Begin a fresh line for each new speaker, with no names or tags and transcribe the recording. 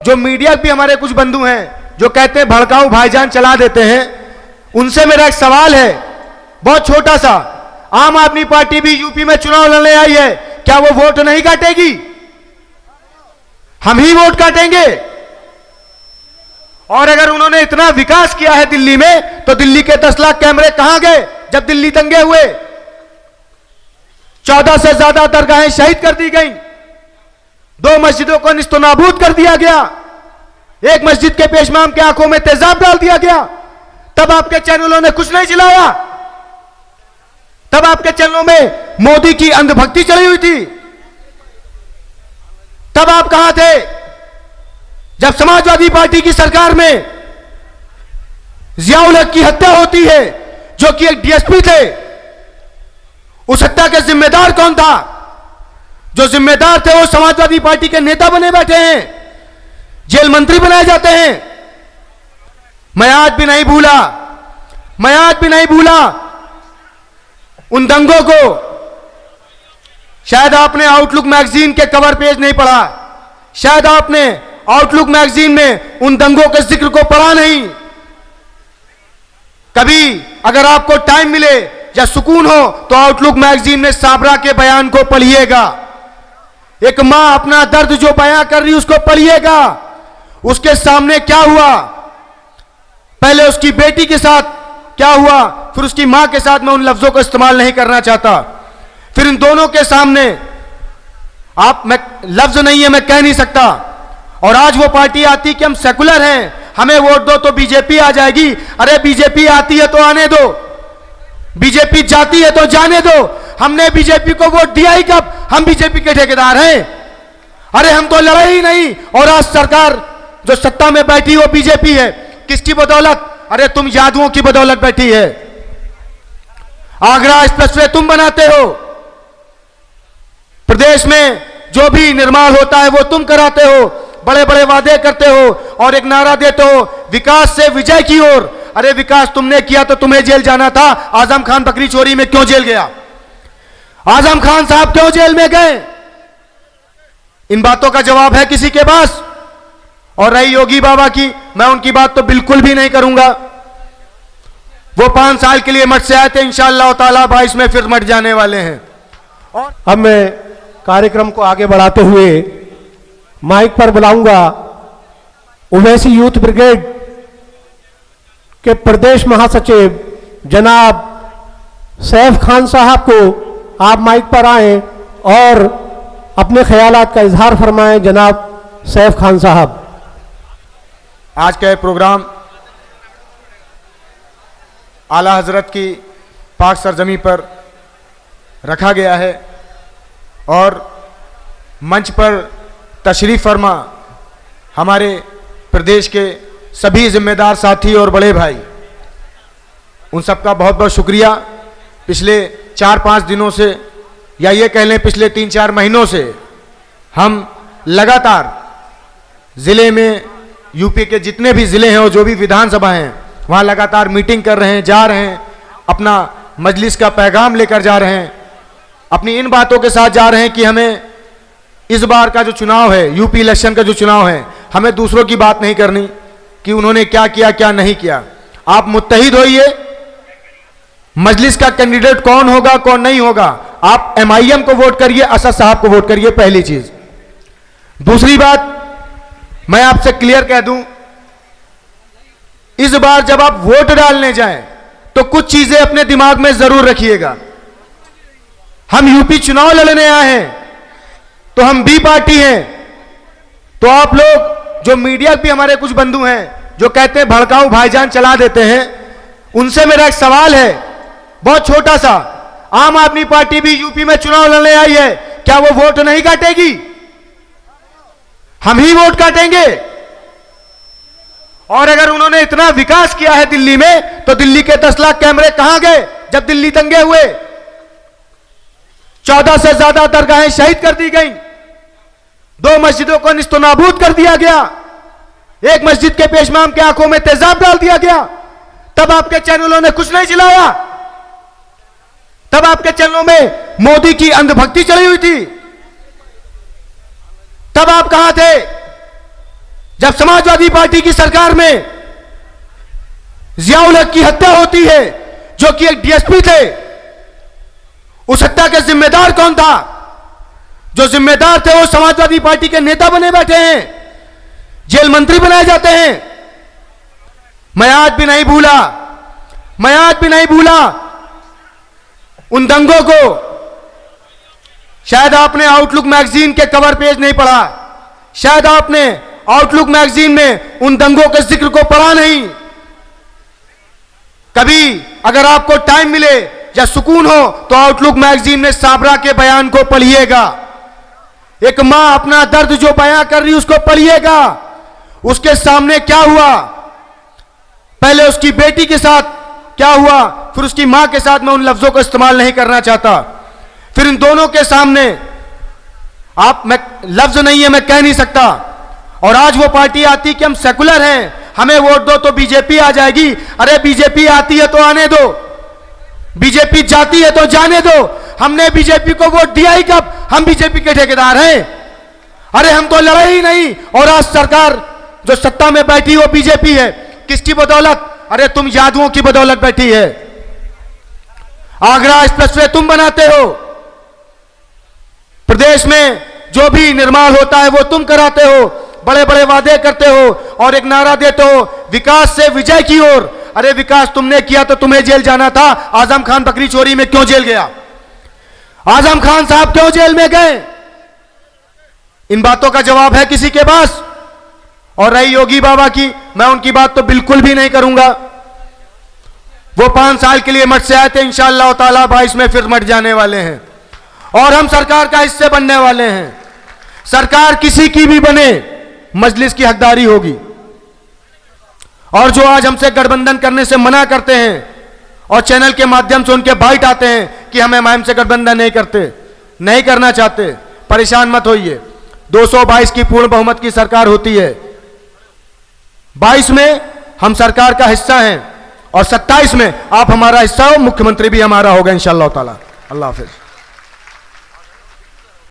जो मीडिया भी हमारे कुछ बंधु हैं जो कहते हैं भड़काऊ भाईजान चला देते हैं, उनसे मेरा एक सवाल है बहुत छोटा सा। आम आदमी पार्टी भी यूपी में चुनाव लड़ने आई है, क्या वो वोट नहीं काटेगी? हम ही वोट काटेंगे। और अगर उन्होंने इतना विकास किया है दिल्ली में, तो दिल्ली के 10 लाख कैमरे कहां गए जब दिल्ली दंगे हुए? 14 से ज्यादा दरगाहें शहीद कर दी गई, 2 मस्जिदों को निस्तनाबूद कर दिया गया, एक मस्जिद के पेशमाम के आंखों में तेजाब डाल दिया गया। तब आपके चैनलों ने कुछ नहीं चिल्लाया, तब आपके चैनलों में मोदी की अंधभक्ति चली हुई थी। तब आप कहां थे जब समाजवादी पार्टी की सरकार में जियाउल हक की हत्या होती है, जो कि एक डीएसपी थे? उस हत्या के जिम्मेदार कौन था? जो जिम्मेदार थे वो समाजवादी पार्टी के नेता बने बैठे हैं, जेल मंत्री बनाए जाते हैं। मैं आज भी नहीं भूला उन दंगों को। शायद आपने आउटलुक मैगजीन के कवर पेज नहीं पढ़ा, शायद आपने आउटलुक मैगजीन में उन दंगों के जिक्र को पढ़ा नहीं। कभी अगर आपको टाइम मिले या सुकून हो तो आउटलुक मैगजीन में साबरा के बयान को पढ़िएगा। एक मां अपना दर्द जो बयां कर रही उसको पढ़िएगा। उसके सामने क्या हुआ, पहले उसकी बेटी के साथ क्या हुआ, फिर उसकी मां के साथ। मैं उन लफ्जों को इस्तेमाल नहीं करना चाहता। फिर इन दोनों के सामने मैं लफ्ज नहीं है, मैं कह नहीं सकता। और आज वो पार्टी आती कि हम सेकुलर हैं, हमें वोट दो तो बीजेपी आ जाएगी। अरे बीजेपी आती है तो आने दो, बीजेपी जाती है तो जाने दो। हमने बीजेपी को वोट दिया ही कब? हम बीजेपी के ठेकेदार हैं। अरे हम तो लड़े ही नहीं। और आज सरकार जो सत्ता में बैठी वो बीजेपी है। किसकी बदौलत? अरे तुम यादवों की बदौलत बैठी है। आगरा एक्सप्रेसवे तुम बनाते हो, प्रदेश में जो भी निर्माण होता है वो तुम कराते हो, बड़े बड़े वादे करते हो और एक नारा देते हो विकास से विजय की ओर। अरे विकास तुमने किया तो तुम्हें जेल जाना था। आजम खान बकरी चोरी में क्यों जेल गया? आजम खान साहब क्यों जेल में गए? इन बातों का जवाब है किसी के पास? और रही योगी बाबा की, मैं उनकी बात तो बिल्कुल भी नहीं करूंगा। वो 5 साल के लिए मठ से आए थे, इंशाअल्लाह ताला 22 में फिर मठ जाने वाले हैं। और
अब मैं कार्यक्रम को आगे बढ़ाते हुए माइक पर बुलाऊंगा ओवैसी यूथ ब्रिगेड के प्रदेश महासचिव जनाब सैफ खान साहब को। आप माइक पर आएं और अपने ख्यालात का इजहार फरमाएं। जनाब सैफ खान साहब।
आज का प्रोग्राम आला हजरत की पाक सरजमी पर रखा गया है और मंच पर तशरीफ फरमा हमारे प्रदेश के सभी जिम्मेदार साथी और बड़े भाई, उन सबका बहुत बहुत शुक्रिया। पिछले 4-5 दिनों से या ये कह लें पिछले 3-4 महीनों से हम लगातार ज़िले में, यूपी के जितने भी ज़िले हैं और जो भी विधानसभा हैं वहाँ लगातार मीटिंग कर रहे हैं, जा रहे हैं, अपना मजलिस का पैगाम लेकर जा रहे हैं, अपनी इन बातों के साथ जा रहे हैं कि हमें इस बार का जो चुनाव है, यूपी इलेक्शन का जो चुनाव है, हमें दूसरों की बात नहीं करनी कि उन्होंने क्या किया क्या नहीं किया। आप मुत्तहिद होइए, मजलिस का कैंडिडेट कौन होगा कौन नहीं होगा, आप एमआईएम को वोट करिए, असद साहब को वोट करिए, पहली चीज। दूसरी बात मैं आपसे क्लियर कह दूं, इस बार जब आप वोट डालने जाएं तो कुछ चीजें अपने दिमाग में जरूर रखिएगा। हम यूपी चुनाव लड़ने आए हैं तो हम बी पार्टी हैं। तो आप लोग जो मीडिया भी हमारे कुछ बंधु हैं जो कहते हैं भड़काऊ भाईजान चला देते हैं, उनसे मेरा एक सवाल है बहुत छोटा सा। आम आदमी पार्टी भी यूपी में चुनाव लड़ने आई है, क्या वो वोट नहीं काटेगी? हम ही वोट काटेंगे। और अगर उन्होंने इतना विकास किया है दिल्ली में, तो दिल्ली के 10 लाख कैमरे कहां गए जब दिल्ली दंगे हुए? 14 से ज्यादा दरगाहें शहीद कर दी गई, 2 मस्जिदों को निस्तनाबूद कर दिया गया, एक मस्जिद के पेशमाम के आंखों में तेजाब डाल दिया गया। तब आपके चैनलों ने कुछ नहीं चिल्लाया, तब आपके चैनलों में मोदी की अंधभक्ति चली हुई थी। तब आप कहां थे जब समाजवादी पार्टी की सरकार में जियाउल हक की हत्या होती है, जो कि एक डीएसपी थे, उस हत्या के जिम्मेदार कौन था? जो जिम्मेदार थे वो समाजवादी पार्टी के नेता बने बैठे हैं, जेल मंत्री बनाए जाते हैं। मैं आज भी नहीं भूला उन दंगों को। शायद आपने आउटलुक मैगजीन के कवर पेज नहीं पढ़ा, शायद आपने आउटलुक मैगजीन में उन दंगों के जिक्र को पढ़ा नहीं। कभी अगर आपको टाइम मिले या सुकून हो तो आउटलुक मैगजीन में साबरा के बयान को पढ़िएगा। एक मां अपना दर्द जो बयां कर रही उसको पढ़िएगा। उसके सामने क्या हुआ, पहले उसकी बेटी के साथ क्या हुआ, फिर उसकी मां के साथ। मैं उन लफ्जों को इस्तेमाल नहीं करना चाहता। फिर इन दोनों के सामने मैं लफ्ज नहीं है, मैं कह नहीं सकता। और आज वो पार्टी आती कि हम सेकुलर हैं, हमें वोट दो तो बीजेपी आ जाएगी। अरे बीजेपी आती है तो आने दो, बीजेपी जाती है तो जाने दो। हमने बीजेपी को वोट दिया ही कब? हम बीजेपी के ठेकेदार हैं। अरे हम तो लड़े ही नहीं। और आज सरकार जो सत्ता में बैठी वो बीजेपी है। किसकी बदौलत? अरे तुम यादवों की बदौलत बैठी है। आगरा एक्सप्रेसवे तुम बनाते हो, प्रदेश में जो भी निर्माण होता है वो तुम कराते हो, बड़े बड़े वादे करते हो और एक नारा देते हो विकास से विजय की ओर। अरे विकास तुमने किया तो तुम्हें जेल जाना था। आजम खान बकरी चोरी में क्यों जेल गया? आजम खान साहब क्यों जेल में गए? इन बातों का जवाब है किसी के पास? और रही योगी बाबा की, मैं उनकी बात तो बिल्कुल भी नहीं करूंगा। वो 5 साल के लिए मठ से आए थे, इंशाअल्लाह ताला 22 में फिर मठ जाने वाले हैं और हम सरकार का हिस्से बनने वाले हैं। सरकार किसी की भी बने, मजलिस की हकदारी होगी। और जो आज हमसे गठबंधन करने से मना करते हैं और चैनल के माध्यम से उनके बाइट आते हैं कि हम एमआईएम से गठबंधन नहीं करते, नहीं करना चाहते, परेशान मत होइए। 222 की पूर्ण बहुमत की सरकार होती है, 22 में हम सरकार का हिस्सा हैं और 27 में आप हमारा हिस्सा हो, मुख्यमंत्री भी हमारा होगा इंशाअल्लाह ताला। अल्लाह हाफिज।